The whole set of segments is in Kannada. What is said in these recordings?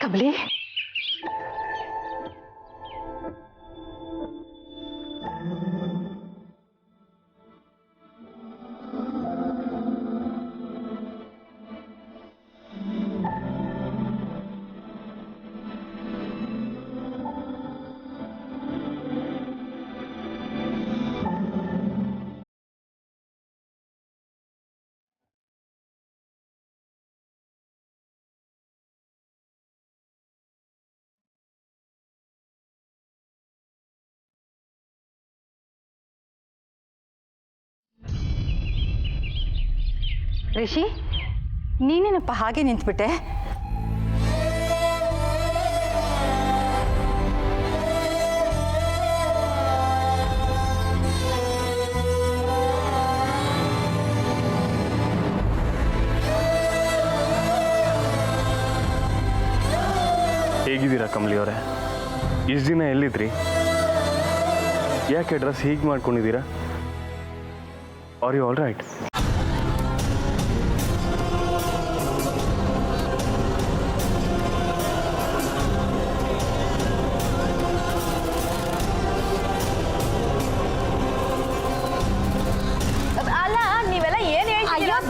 ಕಮಲಿ, ರಿಷಿ, ನೀನೇನಪ್ಪ ಹಾಗೆ ನಿಂತ್ಬಿಟ್ಟೆ? ಹೇಗಿದ್ದೀರಾ ಕಮಲಿ ಅವರೇ? ಇಷ್ಟು ದಿನ ಎಲ್ಲಿದ್ರಿ? ಯಾಕೆ ಡ್ರೆಸ್ ಹೀಗೆ ಮಾಡ್ಕೊಂಡಿದ್ದೀರಾ? Are you all right?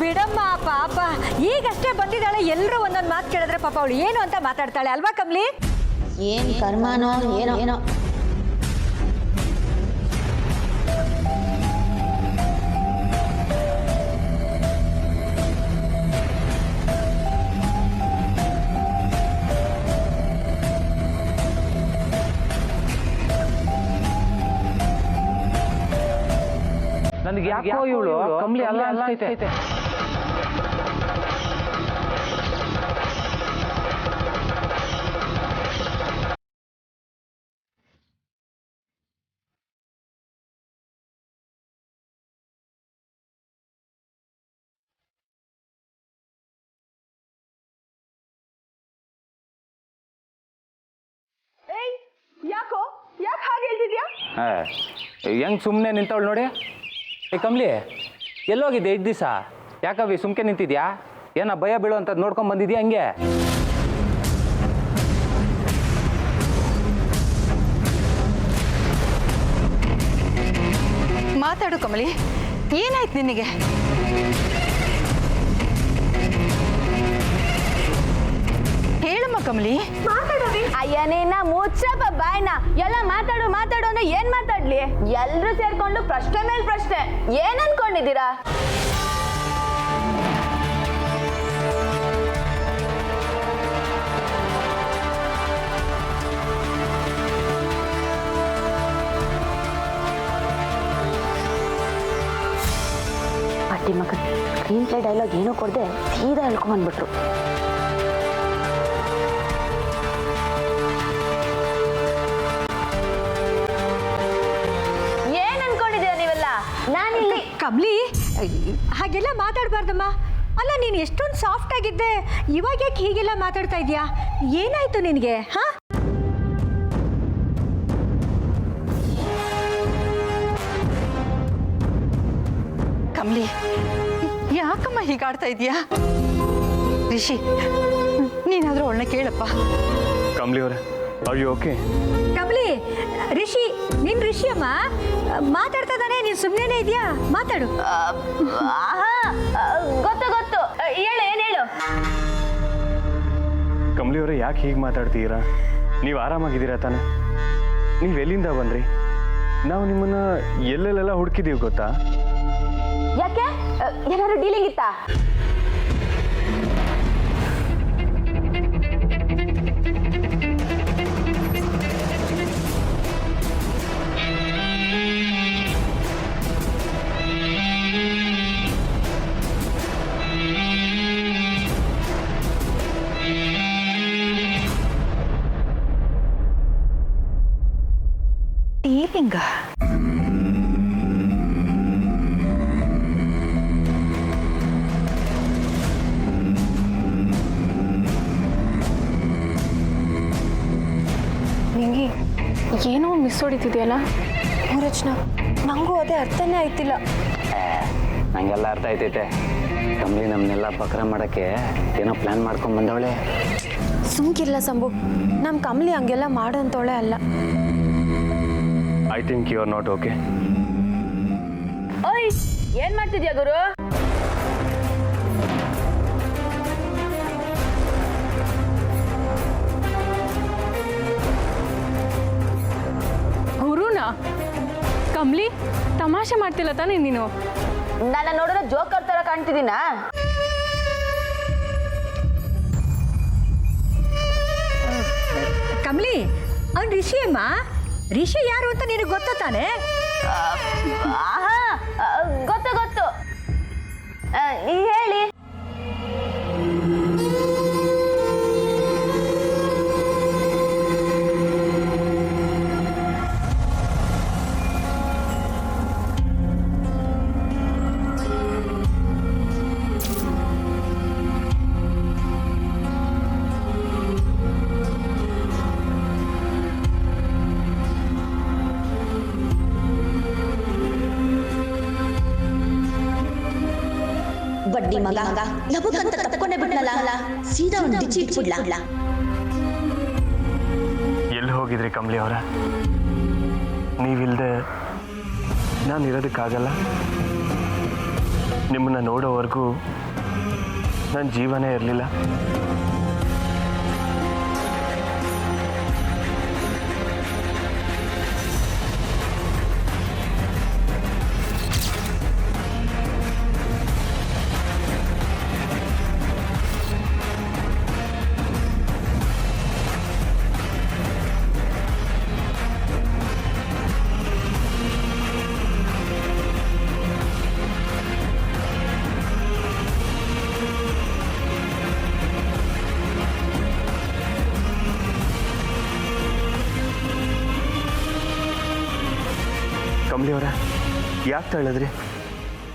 ಬಿಡಮ್ಮ ಪಾಪ, ಈಗಷ್ಟೇ ಬಂದಿದ್ದಾಳೆ. ಎಲ್ಲರೂ ಒಂದೊಂದು ಮಾತು ಕೇಳಿದ್ರೆ ಪಾಪ ಅವಳು ಏನು ಅಂತ ಮಾತಾಡ್ತಾಳೆ ಅಲ್ವಾ ಕಮಲಿ? ಏನ್ ಕರ್ಮನೋ ಏನೋ ಏನೋ. ನನಗೆ ಯಾಕೋ ಇವಳು ಕಮಲಿ ಅಲ್ಲ ಅನ್ಸೈತೆ. ಯಾಕೆ ಹಾಗೆ ಹೇಳ್ತಿದ್ಯಾ? ಹೆಂಗ್ ಸುಮ್ಮನೆ ನಿಂತವಳು ನೋಡಿ. ಏ ಕಮಲಿ, ಎಲ್ಲೋಗಿದ್ದೆ 8 ದಿವಸ? ಯಾಕವಿ ಸುಮ್ಕೆ ನಿಂತಿದ್ಯಾ? ಏನ ಭಯ ಬೀಳೋ ಅಂತ ನೋಡ್ಕೊಂಡ್ ಬಂದಿದ್ಯಾ ಹಂಗೆ? ಮಾತಾಡು ಕಮಲಿ, ಏನಾಯ್ತು ನಿನಗೆ? ಹೇಳಮ್ಮ ಕಮಲಿ. ಅಯ್ಯನೇನ ಮುಚ್ಚಪ್ಪ ಬಾಯ್ನ. ಎಲ್ಲ ಮಾತಾಡು ಮಾತಾಡು ಅಂದ್ರೆ ಏನ್ ಮಾತಾಡ್ಲಿ? ಎಲ್ರು ಸೇರ್ಕೊಂಡು ಪ್ರಶ್ನೆ ಮೇಲೆ ಪ್ರಶ್ನೆ. ಏನ್ ಅನ್ಕೊಂಡಿದ್ದೀರಾ? ಅಟ್ಟಿ ಮಗ ಸ್ಕ್ರೀನ್ ಪ್ಲೇ ಡೈಲಾಗ್ ಏನೋ ಕೊಡದೆ ಸೀದಾ ಹೇಳ್ಕೊಂಡ್ಬಂದ್ಬಿಟ್ರು. ಕಮಲಿ, ಹಾಗೆಲ್ಲ ಮಾತಾಡಬಾರ್ದಮ್ಮ. ಅಲ್ಲ, ನೀನು ಎಷ್ಟೊಂದು ಸಾಫ್ಟ್ ಆಗಿದ್ದೆ, ಇವಾಗ ಯಾಕೆ ಹೀಗೆಲ್ಲ ಮಾತಾಡ್ತಾ ಇದೀಯಾ? ಏನಾಯ್ತು ನಿನಗೆ? ಹಾ, ಕಮಲಿ, ಯಾಕಮ್ಮ ಹೀಗಾಡ್ತಾ ಇದೀಯಾ? ರಿಷಿ, ನೀನಾದ್ರೂ ಅವಳನ್ನ ಕೇಳಪ್ಪ. ಕಮಲಿ ಅವರೇ, are you okay? Kamali, Rishi, ನೀನ್ ರಿಷಿ ಅಮ್ಮ, ಮಾತಾಡ್ತಾ ಇದ್ದಾನೆ, ನೀನ್ ಸುಮ್ಮನೆ ಇದೆಯಾ? ಮಾತಾಡು. ಗೊತ್ತು ಗೊತ್ತು, ಹೇಳು, ಏನ್ ಹೇಳು. ಕಮಲಿ ಅವರೇ, ಯಾಕೆ ಹೀಗೆ ಮಾತಾಡ್ತೀರಾ? ನೀವು ಆರಾಮಾಗಿದ್ದೀರಾ ತಾನೆ? ನೀವು ಎಲ್ಲಿಂದ ಬಂದ್ರಿ? ನಾವು ನಿಮ್ಮನ್ನ ಎಲ್ಲೆಲ್ಲೆಲ್ಲ ಹುಡುಕಿದೀವಿ ಗೊತ್ತಾ? ಯಾಕೆ, ಏನಾದ್ರು ಡೀಲಿಂಗ್ ಇತ್ತಾ? ಡೀಲಿಂಗ? ನಿಂಗೆ ಏನೋ ಮಿಸ್ ಹೊಡಿತಿದೆಯಲ್ಲ ರಚನಾ? ನನಗೂ ಅದೇ ಅರ್ಥನೇ ಆಯ್ತಿಲ್ಲ. ನಂಗೆಲ್ಲ ಅರ್ಥ ಆಯ್ತೈತೆ. ಕಮಲಿ ನಮ್ಮನ್ನೆಲ್ಲ ಬಕ್ರ ಮಾಡೋಕ್ಕೆ ಏನೋ ಪ್ಲ್ಯಾನ್ ಮಾಡ್ಕೊಂಡು ಬಂದವಳೆ. ಸುಮ್ಕಿರ್ಲ ಸಂಭು, ನಮ್ಮ ಕಮಲಿ ಹಂಗೆಲ್ಲ ಮಾಡೋಂತೋಳೆ ಅಲ್ಲ. I think you are not okay. ಓಯ್ ಏನ್ ಮಾಡ್ತಿದ್ಯಾ ಗುರು? ಗುರುನಾ? ಕಮ್ಲಿ, ತಮಾಷೆ ಮಾಡ್ತಿಲ್ಲ ತಾನೇ ನೀನು? ನನ್ನ ನೋಡಿದ್ರೆ ಜೋಕರ್ ತರ ಕಾಣ್ತಿದ್ದೀನಾ? ಕಮಲಿ, ಅವ್ನು ರಿಷಿ ಅಮ್ಮ. ರಿಷಿ ಯಾರು ಅಂತ ನಿನಗೆ ಗೊತ್ತಾ ತಾನೆ? ಆಹಾ, ಗೊತ್ತು ಗೊತ್ತು. ಹೇಳಿ. ಬಡ್ಡಿ ಮಗ ಲಬುಕಂತ ತಪ್ಕೊಂಡೆ ಬಿಡ್ನಲ್ಲ, ಸೀದಾ ಒಂದು ಡಿಚ್ಚಿ ಇಟ್ಬಿಡ್ಲ. ಎಲ್ಲಿ ಹೋಗಿದ್ರಿ ಕಮಲಿ ಅವರ? ನೀವಿಲ್ದೆ ನಾನು ಇರೋದಕ್ಕಾಗಲ್ಲ. ನಿಮ್ಮನ್ನ ನೋಡೋವರೆಗೂ ನನ್ನ ಜೀವನೇ ಇರಲಿಲ್ಲ. ಕಮಲಿ ಅವರ, ಯಾಕೆ ತಳ್ಳದ್ರಿ?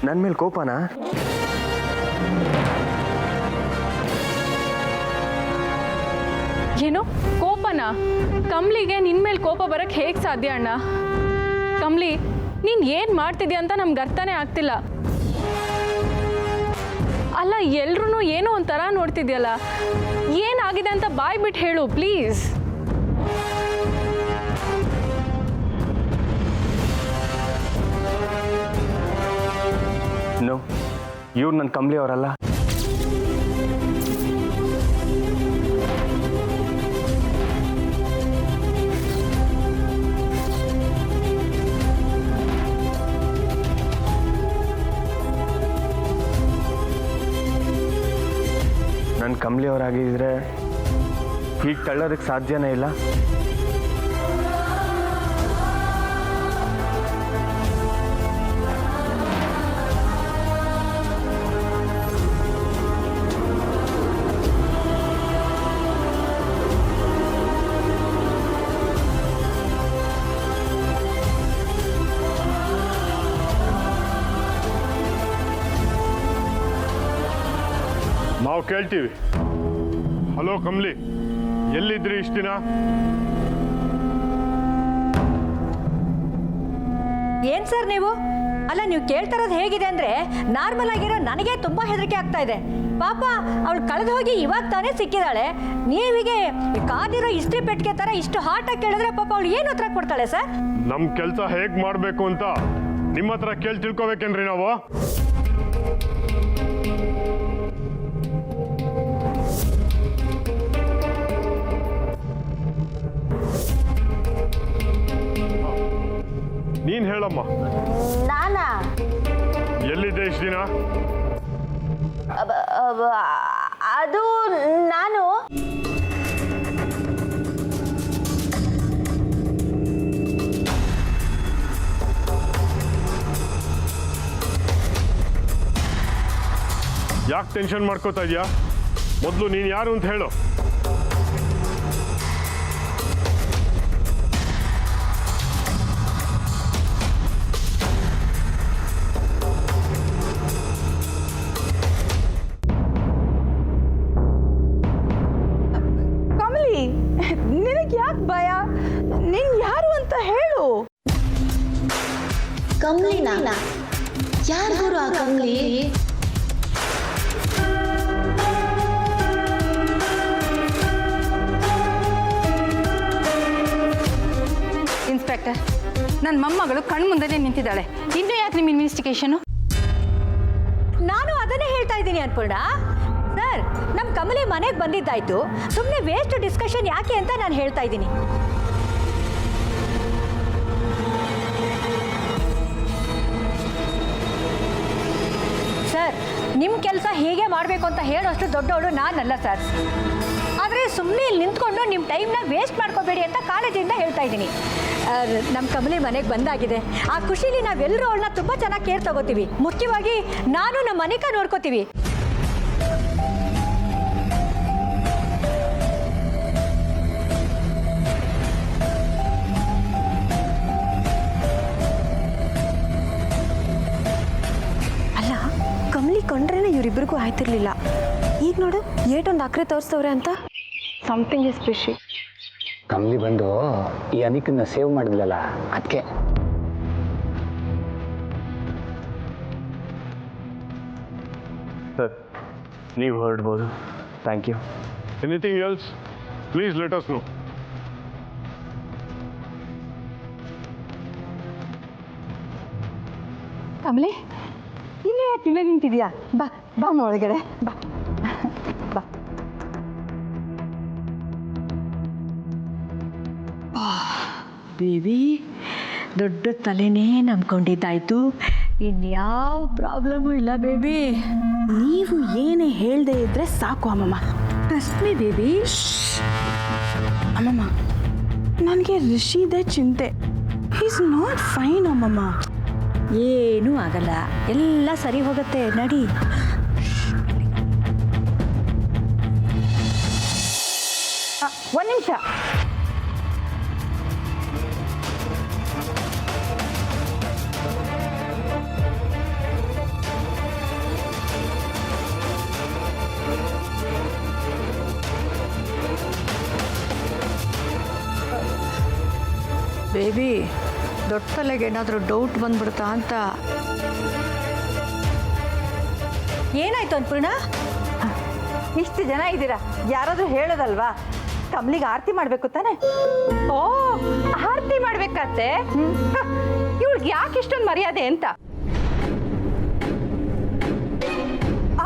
ನನ್ನ ಮೇಲೆ ಕೋಪನಾ? ಏನು ಕೋಪನ? ಕಮ್ಲಿಗೆ ನಿನ್ನ ಮೇಲೆ ಕೋಪ ಬರಕ್ಕೆ ಹೇಗೆ ಸಾಧ್ಯ ಅಣ್ಣ? ಕಮ್ಲಿ, ನೀನು ಏನು ಮಾಡ್ತಿದ್ಯಾ ಅಂತ ನಮ್ಗೆ ಅರ್ಥನೇ ಆಗ್ತಿಲ್ಲ. ಅಲ್ಲ, ಎಲ್ರೂ ಏನೋ ಒಂಥರ ನೋಡ್ತಿದ್ಯಲ್ಲ, ಏನಾಗಿದೆ ಅಂತ ಬಾಯ್ ಬಿಟ್ಟು ಹೇಳು ಪ್ಲೀಸ್. ನೋ, ಇವ್ರು ನನ್ನ ಕಮಲಿ ಅವರಲ್ಲ. ನನ್ನ ಕಮಲಿ ಅವರಾಗಿದ್ದರೆ ಹೀಗೆ ತಳ್ಳೋದಕ್ಕೆ ಸಾಧ್ಯನೇ ಇಲ್ಲ. ನಾವು ಕೇಳ್ತೀವಿ. ಹಲೋ ಕಮಲಿ, ಎಲ್ಲಿದ್ರಿ ಇಷ್ಟು ದಿನ? ಏನ್ ಸರ್ ನೀವು? ಅಲ್ಲ, ನೀವು ಕೇಳ್ತಾ ಇರೋದು ಹೇಗಿದೆ ಅಂದ್ರೆ, ನಾರ್ಮಲ್ ಆಗಿರೋ ನನಗೆ ತುಂಬಾ ಹೆದರಿಕೆ ಆಗ್ತಾ ಇದೆ. ಪಾಪ ಅವಳು ಕಳೆದು ಹೋಗಿ ಇವಾಗ ತಾನೇ ಸಿಕ್ಕಿದಾಳೆ. ನೀವಿಗೆ ಕಾದಿರೋ ಇಸ್ತ್ರಿ ಪೆಟ್ಟಿಗೆ ತರ ಇಷ್ಟು ಹಾಟ್ ಆಗಿ ಕೇಳಿದ್ರೆ ಪಾಪ ಅವಳು ಏನು ಉತ್ತರ ಕೊಡ್ತಾಳೆ ಸರ್? ನಮ್ಮ ಕೆಲಸ ಹೇಗೆ ಮಾಡಬೇಕು ಅಂತ ನಿಮ್ಮ ಹತ್ರ ಕೇಳಿ ತಿಳ್ಕೊಬೇಕೇನ್ರಿ ನಾವು? ನೀನ್ ಹೇಳಮ್ಮ. ನಾನಾ? ಎಲ್ಲಿದ್ದೆ ಇಷ್ಟು ದಿನ? ಅದು ನಾನು ಯಾಕೆ ಟೆನ್ಷನ್ ಮಾಡ್ಕೋತಾ ಇದೀಯಾ? ಮೊದಲು ನೀನು ಯಾರು ಅಂತ ಹೇಳು. ನಿನಗೆ ಯಾಕೆ ಭಯ? ನೀನ್ ಯಾರು ಅಂತ ಹೇಳು. ಕಮ್ಲಿನ ಯಾರು ಗುರು ಆ ಕಮ್ಲಿ? ಡಾಕ್ಟರ್ ನನ್ನ ಮೊಮ್ಮಗಳು ಕಣ್ಣು ಮುಂದೆನೇ ನಿಂತಿದ್ದಾಳೆ. ಇನ್ನೂ ಯಾಕೆ ನಿಮ್ಮ ಇನ್ವೆಸ್ಟಿಗೇಷನು? ನಾನು ಅದನ್ನೇ ಹೇಳ್ತಾ ಇದ್ದೀನಿ ಅನ್ಪೂರ್ಣ. ಸರ್, ನಮ್ಮ ಕಮಲಿ ಮನೆಗೆ ಬಂದಿದ್ದಾಯ್ತು, ಸುಮ್ಮನೆ ವೇಸ್ಟ್ ಡಿಸ್ಕಷನ್ ಯಾಕೆ ಅಂತ ನಾನು ಹೇಳ್ತಾ ಇದ್ದೀನಿ. ಸರ್, ನಿಮ್ಮ ಕೆಲಸ ಹೀಗೆ ಮಾಡಬೇಕು ಅಂತ ಹೇಳೋಷ್ಟು ದೊಡ್ಡವಳು ನಾನಲ್ಲ ಸರ್. ಆದರೆ ಸುಮ್ಮನೆ ಇಲ್ಲಿ ನಿಂತ್ಕೊಂಡು ನಿಮ್ಮ ಟೈಮ್ನ ವೇಸ್ಟ್ ಮಾಡ್ಕೋಬೇಡಿ ಅಂತ ಕಾಲೇಜಿಂದ ಹೇಳ್ತಾ ಇದ್ದೀನಿ. ನಮ್ಮ ಕಮಲಿ ಮನೆಗೆ ಬಂದಾಗಿದೆ. ಆ ಖುಷಿಲಿ ನಾವೆಲ್ಲರೂ ಅವಳನ್ನ ತುಂಬ ಚೆನ್ನಾಗಿ ಕೇರ್ ತಗೋತೀವಿ. ಮುಖ್ಯವಾಗಿ ನಾನು ನಮ್ಮ ಮನೆಕ ನೋಡ್ಕೋತೀವಿ. ಅಲ್ಲ, ಕಮಲಿ ಕಂಡ್ರೇನೆ ಇವರಿಬ್ಬರಿಗೂ ಆಯ್ತಿರ್ಲಿಲ್ಲ. ಈಗ ನೋಡು ಏಟೊಂದು ಅಕ್ರೆ ತೋರಿಸ್ತವ್ರೆ ಅಂತ. Something is fishy. ಕಮಲಿ ಬಂದು ಈ ಅನಿಕನ್ನ ಸೇವ್ ಮಾಡಿದ್ಲಲ್ಲ, ಅದಕ್ಕೆ. ಸರ್, ನೀವು ಹೊರಡ್ಬೋದು. Thank you. Anything else please let us know. Kamali, ಇಲ್ಲೇ ಯಾಕೆ ಇಲ್ಲೇ ನಿಂತಿದ್ಯಾ? ಬಾ ಬಾ ಒಳಗಡೆ ಬಾ ಬಾ. ಬೇಬಿ, ದೊಡ್ಡ ತಲೆನೇ ನಂಬ್ಕೊಂಡಿದ್ದಾಯ್ತು. ಇನ್ಯಾವ ಪ್ರಾಬ್ಲಮ್ಮು ಇಲ್ಲ ಬೇಬಿ. ನೀವು ಏನೇ ಹೇಳ್ದೆ ಇದ್ರೆ ಸಾಕು ಅಮ್ಮಮ್ಮ. Trust me baby. ಅಮ್ಮಮ್ಮ, ನನಗೆ ರಿಷಿದೇ ಚಿಂತೆ. ಈಸ್ ನಾಟ್ ಫೈನ್ ಅಮ್ಮಮ್ಮ. ಏನೂ ಆಗಲ್ಲ, ಎಲ್ಲ ಸರಿ ಹೋಗುತ್ತೆ, ನಡಿ. ಒಂದು ನಿಮಿಷ. ಬೇಬಿ, ದೊಡ್ಡ ತಲೆಗೆ ಏನಾದರೂ ಡೌಟ್ ಬಂದ್ಬಿಡ್ತಾ ಅಂತ. ಏನಾಯ್ತು ಅನ್ಪೂರ್ಣ? ಇಷ್ಟು ಜನ ಇದ್ದೀರಾ, ಯಾರಾದರೂ ಹೇಳೋದಲ್ವಾ? ಕಮಲಿಗೆ ಆರತಿ ಮಾಡಬೇಕು ತಾನೆ? ಓ, ಆರತಿ ಮಾಡ್ಬೇಕತ್ತೆ. ಇವಳಿಗೆ ಯಾಕೆ ಇಷ್ಟೊಂದು ಮರ್ಯಾದೆ ಅಂತ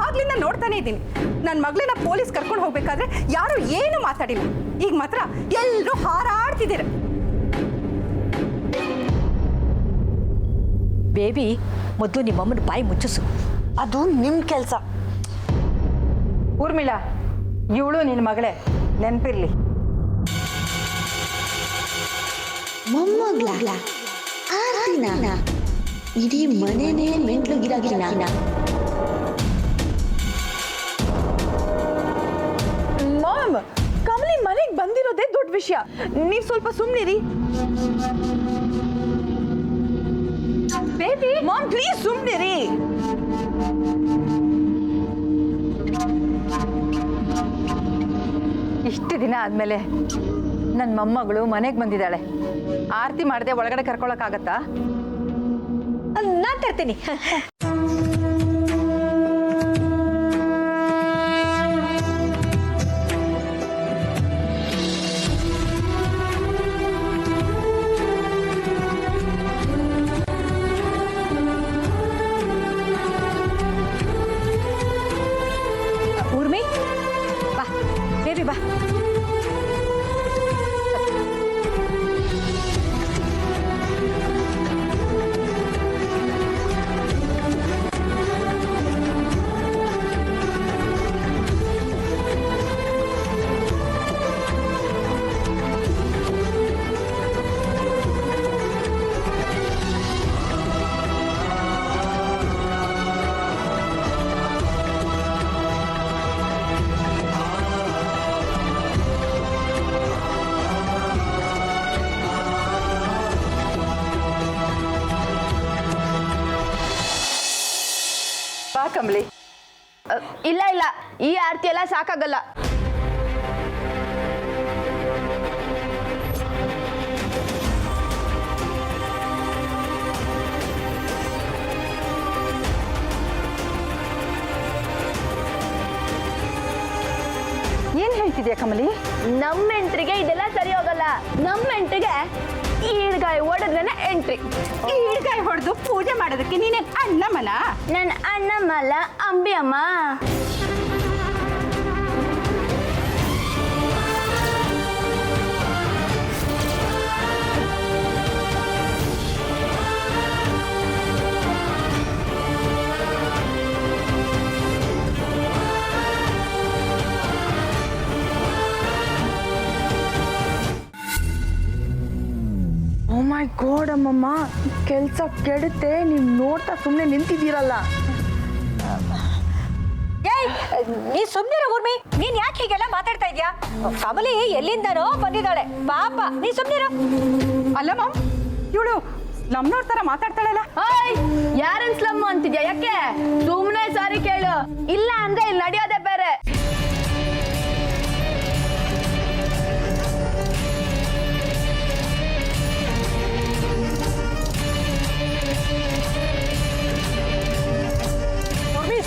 ಆಗ್ಲಿಂದ ನೋಡ್ತಾನೆ ಇದ್ದೀನಿ. ನನ್ನ ಮಗಳನ್ನ ಪೊಲೀಸ್ ಕರ್ಕೊಂಡು ಹೋಗ್ಬೇಕಾದ್ರೆ ಯಾರು ಏನು ಮಾತಾಡಿಲ್ಲ. ಈಗ ಮಾತ್ರ ಎಲ್ಲರೂ ಹಾರಾಡ್ತಿದ್ದೀರ. ಬೇಬಿ, ಮೊದಲು ನಿಮ್ಮಮ್ಮನ ಬಾಯಿ ಮುಚ್ಚಿಸು. ಅದು ನಿಮ್ಮ ಕೆಲಸ. ಊರ್ಮಿಳಾ, ಇವಳು ನಿನ್ನ ಮಗಳೇ, ನೆನಪಿರ್ಲಿ. ಮೊಮ್ಮಗ್ಳ ಆರ್ತಿನ ಇಡೀ ಮನೆನೇ ಮೆಂಟ್ಲುಗಿರಾಗಿನ. ಮಾಮ್, ಕಮಲಿ ಮನೆಗೆ ಬಂದಿರೋದೇ ದೊಡ್ಡ ವಿಷಯ. ನೀವು ಸ್ವಲ್ಪ ಸುಮ್ಮನಿರಿ. ಬೇಬಿ, ಮಾಮ್ ಪ್ಲೀಸ್ ಸುಮ್ಮನಿರಿ. ಇಷ್ಟು ದಿನ ಆದಮೇಲೆ ನನ್ನ ಮೊಮ್ಮಗಳು ಮನೆಗೆ ಬಂದಿದ್ದಾಳೆ. ಆರತಿ ಮಾಡದೆ ಒಳಗಡೆ ಕರ್ಕೊಳಕ್ಕಾಗತ್ತಾ? ನಾನು ತರ್ತೀನಿ. ಊರ್ಮಿ, ಬಾ ಬೇಬಿ, ಬಾ. ಬಾ ಕಮಲಿ. ಇಲ್ಲ ಇಲ್ಲ, ಈ ಆರತಿ ಎಲ್ಲ ಸಾಕಾಗಲ್ಲ. ಏನ್ ಹೇಳ್ತಿದ್ಯಾ ಕಮಲಿ? ನಮ್ಮ ಎಂಟ್ರಿಗೆ ಇದೆಲ್ಲ ಸರಿ ಹೋಗಲ್ಲ. ನಮ್ಮ ಎಂಟ್ರಿಗೆ ಈಡ್ಗಾಯಿ ಹೊಡೆದ್ರೇನೆ ಎಂಟ್ರಿ. ಈಡ್ಗಾಯಿ ಹೊಡೆದು ಪೂಜೆ ಮಾಡೋದಕ್ಕೆ ನೀನೇ ಅಣ್ಣಮ್ಮನ? ನನ್ನ ಅಣ್ಣಮ್ಮಲ್ಲ, ಅಂಬಿ ಅಮ್ಮ. ಓ ಮೈ ಗಾಡ್ ಅಮ್ಮಮ್ಮ, ಕೆಲಸ ಕೆಡುತ್ತೆ. ನೀವು ನೋಡ್ತಾ ಸುಮ್ಮನೆ ನಿಂತಿದ್ದೀರಲ್ಲ. ಏಯ್, ನೀ ಸುಮ್ಮನೆ ಊರ್ಮಿ, ನೀನ್ ಯಾಕೆ ಹೀಗೆಲ್ಲ ಮಾತಾಡ್ತಾ ಇದ್ಯಾ? ಕಮಲಿ ಎಲ್ಲಿಂದನೋ ಬಂದಿದ್ದಾಳೆ ಪಾಪ, ನೀ ಸುಮ್ಮನಿರು. ಅಲ್ಲ ಮಾಮ್, ಇವಳು ನಮ್ಮನವ್ರ ಥರ ಮಾತಾಡ್ತಾಳಲ್ಲ. ಓಯ್, ಯಾರನ್ ಸ್ಲಮ್ ಅಂತಿದ್ಯಾ? ಯಾಕೆ ಸುಮ್ನೆ ಸಾರಿ ಕೇಳು, ಇಲ್ಲ ಅಂದ್ರೆ ಇಲ್ಲಿ ನಡೆಯೋದೇ ಬೇರೆ.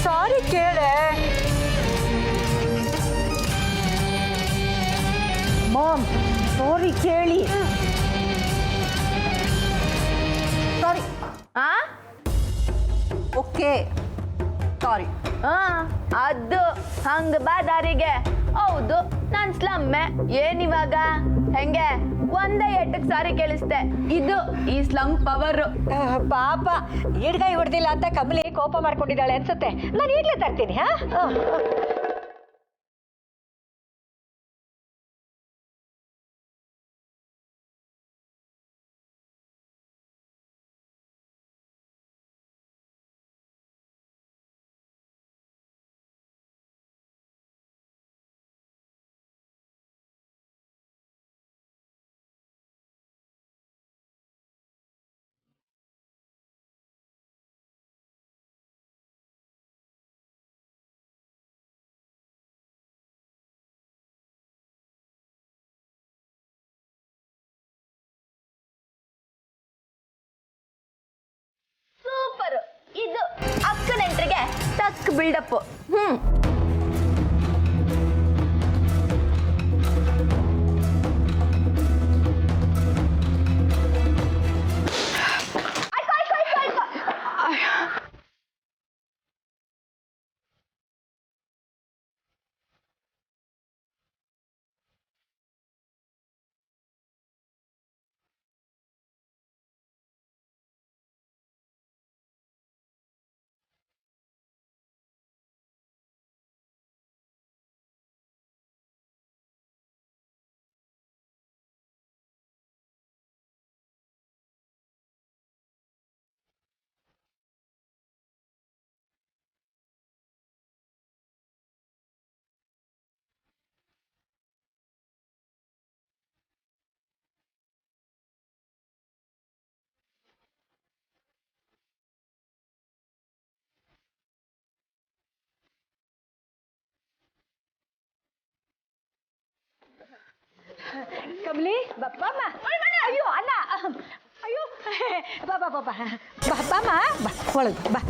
ಸಾರಿ ಕೇಳೆ ಮಾಮ್, ಸಾರಿ ಕೇಳಿ. ಸಾರಿ. ಆ ಓಕೆ, ಸಾರಿ. ಅದು ಹಂಗ ಬಾ ದಾರಿಗೆ. ಹೌದು, ನಾನ್ ಸ್ಲಮ್ಮೆ. ಏನಿವಾಗ ಹೆಂಗೆ ಒಂದೇ ಎಟ್ಟಕ್ ಸಾರಿ ಕೇಳಿಸ್ತೆ. ಇದು ಈ ಸ್ಲಮ್ ಪವರ್. ಪಾಪ ಈಡ್ಗಾಯಿ ಹೊಡೆದಿಲ್ಲ ಅಂತ ಕಮಲಿ ಕೋಪ ಮಾಡ್ಕೊಂಡಿದ್ದಾಳೆ ಅನ್ಸುತ್ತೆ. ನಾನು ಈಗ್ಲೇ ತರ್ತೀನಿ. ಹಾ, ಸೂಪರ್. ಇದು ಅಕ್ಕನೆಂಟ್ರಿಗೆ ಟಕ್ ಬಿಲ್ಡಪ್. ಕಮಲಿ ಬಪ್ಪಮ್ಮ. ಅಯ್ಯೋ ಅಲ್ಲ, ಅಯ್ಯೋ, ಬಾ ಬಾ ಬಾ ಬಾ ಬಾಮ್ಮ, ಬಾ ಒಳಗೆ ಬಾ.